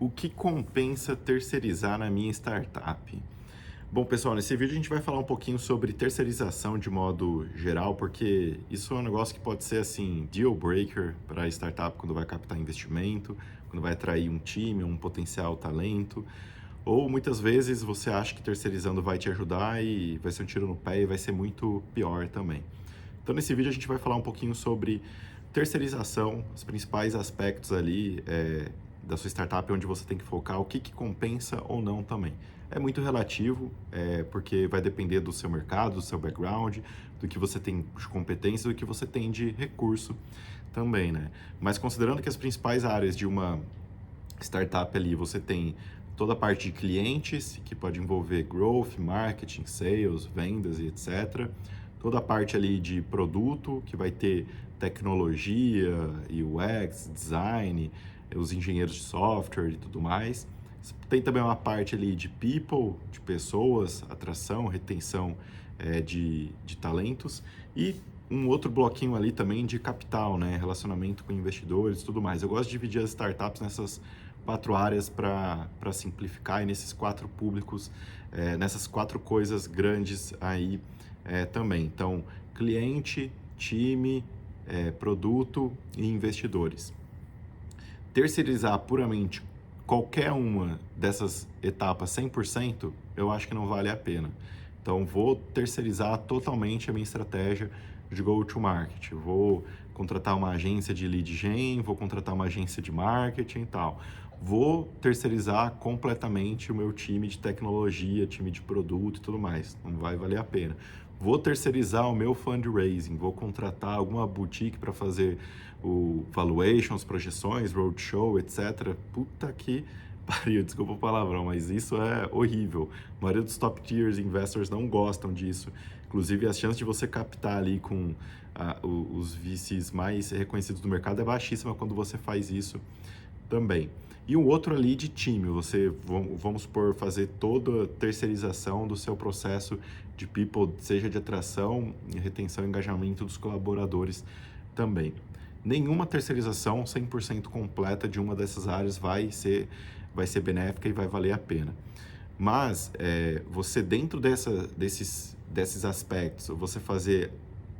O que compensa terceirizar na minha startup? Bom, pessoal, nesse vídeo a gente vai falar um pouquinho sobre terceirização de modo geral, porque isso é um negócio que pode ser assim, deal breaker para a startup quando vai captar investimento, quando vai atrair um time, um potencial talento, ou muitas vezes você acha que terceirizando vai te ajudar e vai ser um tiro no pé e vai ser muito pior também. Então, nesse vídeo a gente vai falar um pouquinho sobre terceirização, os principais aspectos ali da sua startup, onde você tem que focar, o que compensa ou não também. É muito relativo, porque vai depender do seu mercado, do seu background, do que você tem de competência, do que você tem de recurso também, né? Mas considerando que as principais áreas de uma startup ali, você tem toda a parte de clientes, que pode envolver growth, marketing, sales, vendas e etc. Toda a parte ali de produto, que vai ter tecnologia, UX, design, os engenheiros de software e tudo mais. Tem também uma parte ali de people, de pessoas, atração, retenção de talentos e um outro bloquinho ali também de capital, né? Relacionamento com investidores e tudo mais. Eu gosto de dividir as startups nessas quatro áreas para simplificar e nesses quatro públicos, nessas quatro coisas grandes aí também. Então, cliente, time, produto e investidores. Terceirizar puramente qualquer uma dessas etapas 100%, eu acho que não vale a pena. Então, vou terceirizar totalmente a minha estratégia de go-to-market. Vou contratar uma agência de lead gen, vou contratar uma agência de marketing e tal. Vou terceirizar completamente o meu time de tecnologia, time de produto e tudo mais. Não vai valer a pena. Vou terceirizar o meu fundraising, vou contratar alguma boutique para fazer o valuations, projeções, roadshow, etc. Puta que pariu, desculpa o palavrão, mas isso é horrível. A maioria dos top tiers investors não gostam disso. Inclusive, as chances de você captar ali com os VCs mais reconhecidos do mercado é baixíssima quando você faz isso também. E um outro ali de time, você, vamos supor, fazer toda a terceirização do seu processo de people, seja de atração, retenção e engajamento dos colaboradores também. Nenhuma terceirização 100% completa de uma dessas áreas vai ser benéfica e vai valer a pena. Mas você dentro desses aspectos, você fazer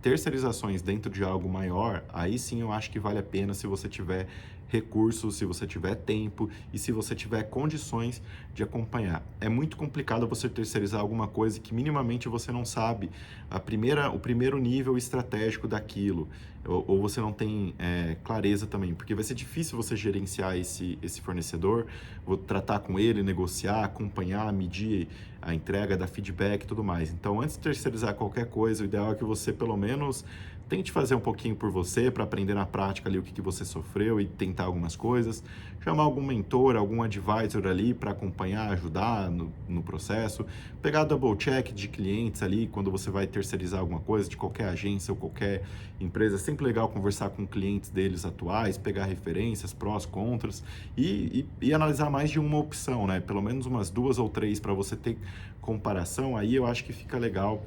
terceirizações dentro de algo maior, aí sim eu acho que vale a pena se você tiver recursos, se você tiver tempo e se você tiver condições de acompanhar. É muito complicado você terceirizar alguma coisa que minimamente você não sabe o primeiro nível estratégico daquilo, ou você não tem clareza também, porque vai ser difícil você gerenciar esse fornecedor, vou tratar com ele, negociar, acompanhar, medir a entrega, dar feedback e tudo mais. Então, antes de terceirizar qualquer coisa, o ideal é que você, pelo menos, tente fazer um pouquinho por você, para aprender na prática ali o que você sofreu e tentar algumas coisas. Chamar algum mentor, algum advisor ali para acompanhar, ajudar no processo. Pegar double check de clientes ali, quando você vai terceirizar alguma coisa, de qualquer agência ou qualquer empresa. É sempre legal conversar com clientes deles atuais, pegar referências, prós, contras e analisar mais de uma opção, né? Pelo menos umas duas ou três para você ter comparação, aí eu acho que fica legal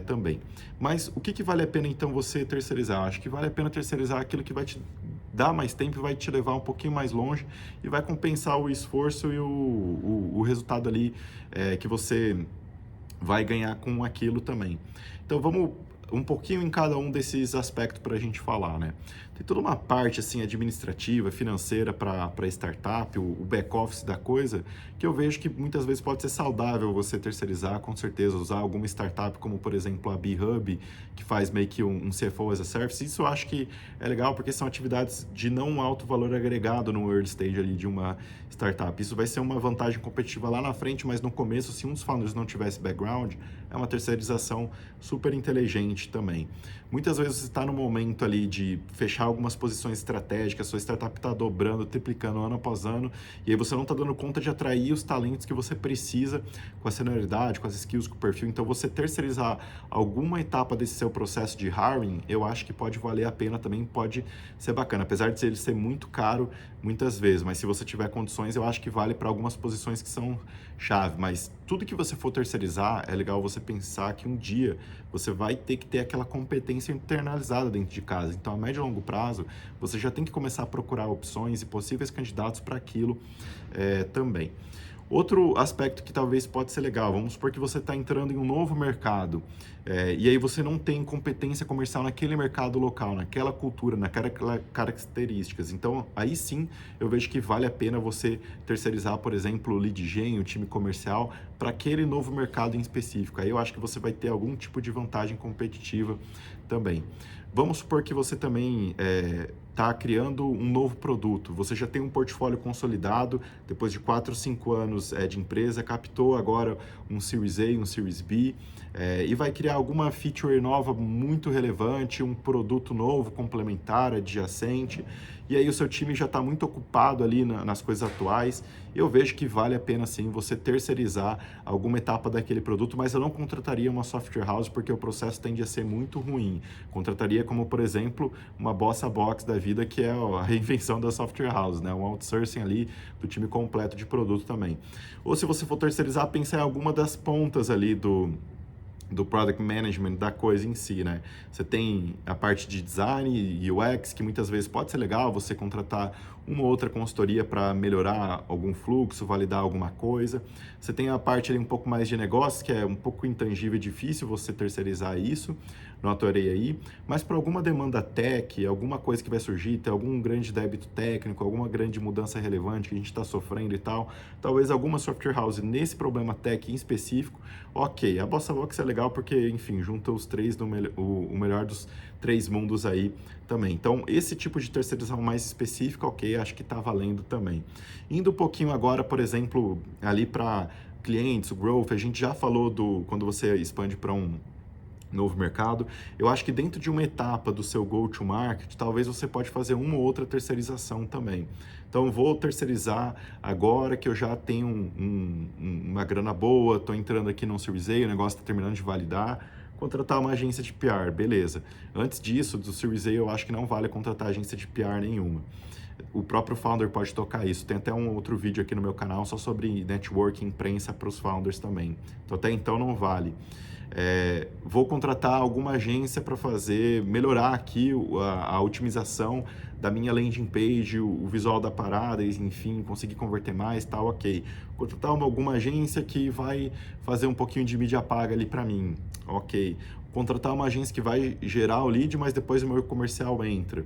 também. Mas o que vale a pena então você terceirizar? Acho que vale a pena terceirizar aquilo que vai te dar mais tempo, vai te levar um pouquinho mais longe e vai compensar o esforço e o resultado ali que você vai ganhar com aquilo também. Então vamos um pouquinho em cada um desses aspectos para a gente falar, né? Tem toda uma parte assim administrativa, financeira para startup, o back-office da coisa, que eu vejo que muitas vezes pode ser saudável você terceirizar, com certeza, usar alguma startup como, por exemplo, a B-Hub, que faz meio que um CFO as a Service. Isso eu acho que é legal porque são atividades de não alto valor agregado no early stage ali de uma startup. Isso vai ser uma vantagem competitiva lá na frente, mas no começo, se um dos founders não tivesse background, é uma terceirização super inteligente também. Muitas vezes você está no momento ali de fechar algumas posições estratégicas, sua startup está dobrando, triplicando ano após ano, e aí você não está dando conta de atrair os talentos que você precisa com a senioridade, com as skills, com o perfil. Então, você terceirizar alguma etapa desse seu processo de hiring, eu acho que pode valer a pena também, pode ser bacana, apesar de ele ser muito caro muitas vezes, mas se você tiver condições, eu acho que vale para algumas posições que são chave, mas tudo que você for terceirizar, é legal você pensar que um dia você vai ter que ter aquela competência internalizada dentro de casa. Então, a médio e longo prazo, você já tem que começar a procurar opções e possíveis candidatos para aquilo também. Outro aspecto que talvez pode ser legal, vamos supor que você está entrando em um novo mercado, e aí você não tem competência comercial naquele mercado local, naquela cultura, naquelas características. Então, aí sim, eu vejo que vale a pena você terceirizar, por exemplo, o lead gen, o time comercial, para aquele novo mercado em específico. Aí eu acho que você vai ter algum tipo de vantagem competitiva também. Vamos supor que você também está criando um novo produto, você já tem um portfólio consolidado, depois de 4 ou 5 anos de empresa, captou agora um Series A, um Series B, e vai criar alguma feature nova muito relevante, um produto novo, complementar, adjacente, e aí o seu time já está muito ocupado ali nas coisas atuais. Eu vejo que vale a pena sim você terceirizar alguma etapa daquele produto, mas eu não contrataria uma software house porque o processo tende a ser muito ruim. Contrataria como, por exemplo, uma Bossa Box da vida, que é a reinvenção da software house, né? Um outsourcing ali do time completo de produto também. Ou se você for terceirizar, pensa em alguma das pontas ali do product management da coisa em si, né? Você tem a parte de design e UX, que muitas vezes pode ser legal você contratar uma ou outra consultoria para melhorar algum fluxo, validar alguma coisa. Você tem a parte ali um pouco mais de negócio, que é um pouco intangível e difícil você terceirizar isso, não atuarei aí, mas para alguma demanda tech, alguma coisa que vai surgir, tem algum grande débito técnico, alguma grande mudança relevante que a gente está sofrendo e tal, talvez alguma software house nesse problema tech em específico, ok, a Bossa Box é legal porque, enfim, junta os três, o melhor dos 3 mundos aí também. Então, esse tipo de terceirização mais específica, ok, acho que está valendo também. Indo um pouquinho agora, por exemplo, ali para clientes, o growth, a gente já falou quando você expande para um novo mercado. Eu acho que dentro de uma etapa do seu go-to-market, talvez você pode fazer uma ou outra terceirização também. Então, vou terceirizar agora que eu já tenho uma grana boa, estou entrando aqui num Series A, o negócio está terminando de validar, contratar uma agência de PR, beleza. Antes disso, do Series A, eu acho que não vale contratar agência de PR nenhuma. O próprio founder pode tocar isso. Tem até um outro vídeo aqui no meu canal só sobre networking, imprensa para os founders também. Então, até então não vale. Vou contratar alguma agência para melhorar aqui a otimização da minha landing page, o visual da parada, enfim, conseguir converter mais, tal, ok. Contratar alguma agência que vai fazer um pouquinho de mídia paga ali para mim, ok. Contratar uma agência que vai gerar o lead, mas depois o meu comercial entra.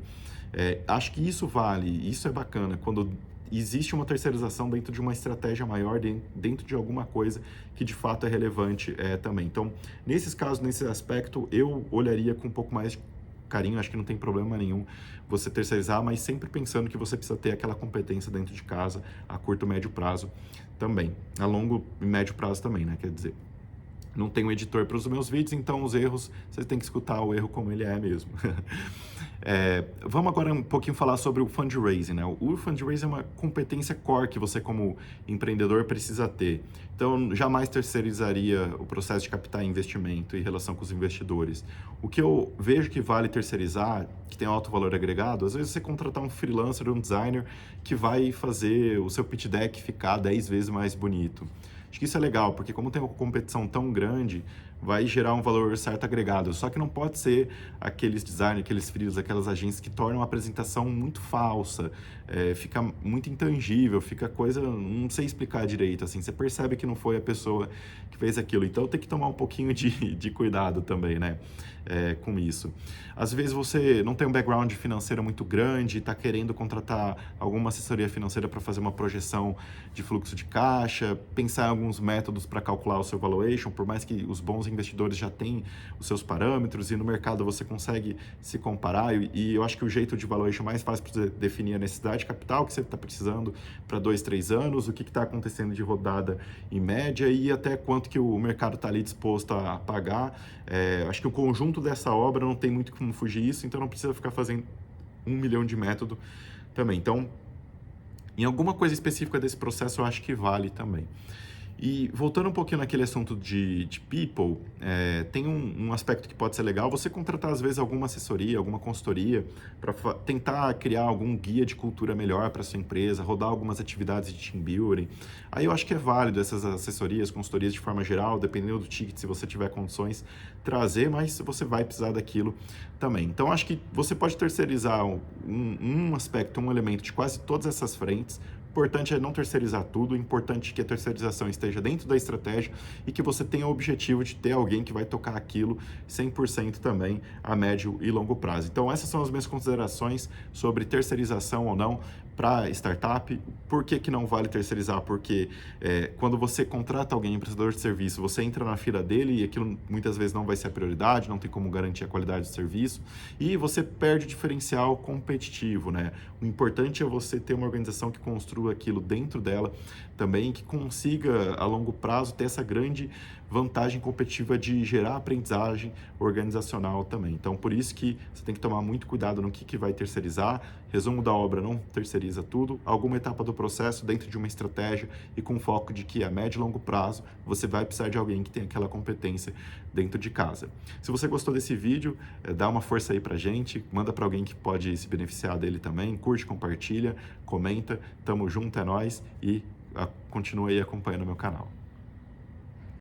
Acho que isso vale, isso é bacana, quando existe uma terceirização dentro de uma estratégia maior, dentro de alguma coisa que de fato é relevante também. Então, nesses casos, nesse aspecto, eu olharia com um pouco mais de carinho, acho que não tem problema nenhum você terceirizar, mas sempre pensando que você precisa ter aquela competência dentro de casa a curto e médio prazo também, a longo e médio prazo também, né? Quer dizer, não tenho editor para os meus vídeos, então os erros, você tem que escutar o erro como ele é mesmo. Vamos agora um pouquinho falar sobre o fundraising, né? O fundraising é uma competência core que você como empreendedor precisa ter. Então, jamais terceirizaria o processo de captar investimento em relação com os investidores. O que eu vejo que vale terceirizar, que tem alto valor agregado, às vezes você contratar um freelancer, um designer, que vai fazer o seu pitch deck ficar 10 vezes mais bonito. Acho que isso é legal, porque como tem uma competição tão grande, vai gerar um valor certo agregado. Só que não pode ser aqueles designers, aqueles freelas, aquelas agências que tornam a apresentação muito falsa, fica muito intangível, fica coisa, não sei explicar direito, assim, você percebe que não foi a pessoa que fez aquilo. Então tem que tomar um pouquinho de cuidado também, né, com isso. Às vezes você não tem um background financeiro muito grande, está querendo contratar alguma assessoria financeira para fazer uma projeção de fluxo de caixa, pensar em alguns métodos para calcular o seu valuation, por mais que os bons investidores já têm os seus parâmetros e no mercado você consegue se comparar, e eu acho que o jeito de valuation mais fácil para você definir a necessidade de capital que você está precisando para 2, 3 anos, o que está acontecendo de rodada em média e até quanto que o mercado está ali disposto a pagar. Acho que o conjunto dessa obra não tem muito como fugir isso, então não precisa ficar fazendo 1 milhão de método também. Então, em alguma coisa específica desse processo eu acho que vale também. E voltando um pouquinho naquele assunto de people, tem um aspecto que pode ser legal, você contratar às vezes alguma assessoria, alguma consultoria, para tentar criar algum guia de cultura melhor para sua empresa, rodar algumas atividades de team building. Aí eu acho que é válido essas assessorias, consultorias de forma geral, dependendo do ticket, se você tiver condições, trazer, mas você vai precisar daquilo também. Então acho que você pode terceirizar um aspecto, um elemento de quase todas essas frentes. O importante é não terceirizar tudo, o importante é que a terceirização esteja dentro da estratégia e que você tenha o objetivo de ter alguém que vai tocar aquilo 100% também a médio e longo prazo. Então essas são as minhas considerações sobre terceirização ou não para startup. Por que que não vale terceirizar? Porque quando você contrata alguém, prestador de serviço, você entra na fila dele e aquilo muitas vezes não vai ser a prioridade, não tem como garantir a qualidade do serviço e você perde o diferencial competitivo, né? O importante é você ter uma organização que construa aquilo dentro dela também, que consiga a longo prazo ter essa grande vantagem competitiva de gerar aprendizagem organizacional também. Então, por isso que você tem que tomar muito cuidado no que vai terceirizar. Resumo da obra, não terceiriza tudo. Alguma etapa do processo dentro de uma estratégia e com foco de que a médio e longo prazo você vai precisar de alguém que tenha aquela competência dentro de casa. Se você gostou desse vídeo, dá uma força aí pra gente, manda para alguém que pode se beneficiar dele também, curte, compartilha, comenta, tamo junto, é nóis e continue aí acompanhando meu canal.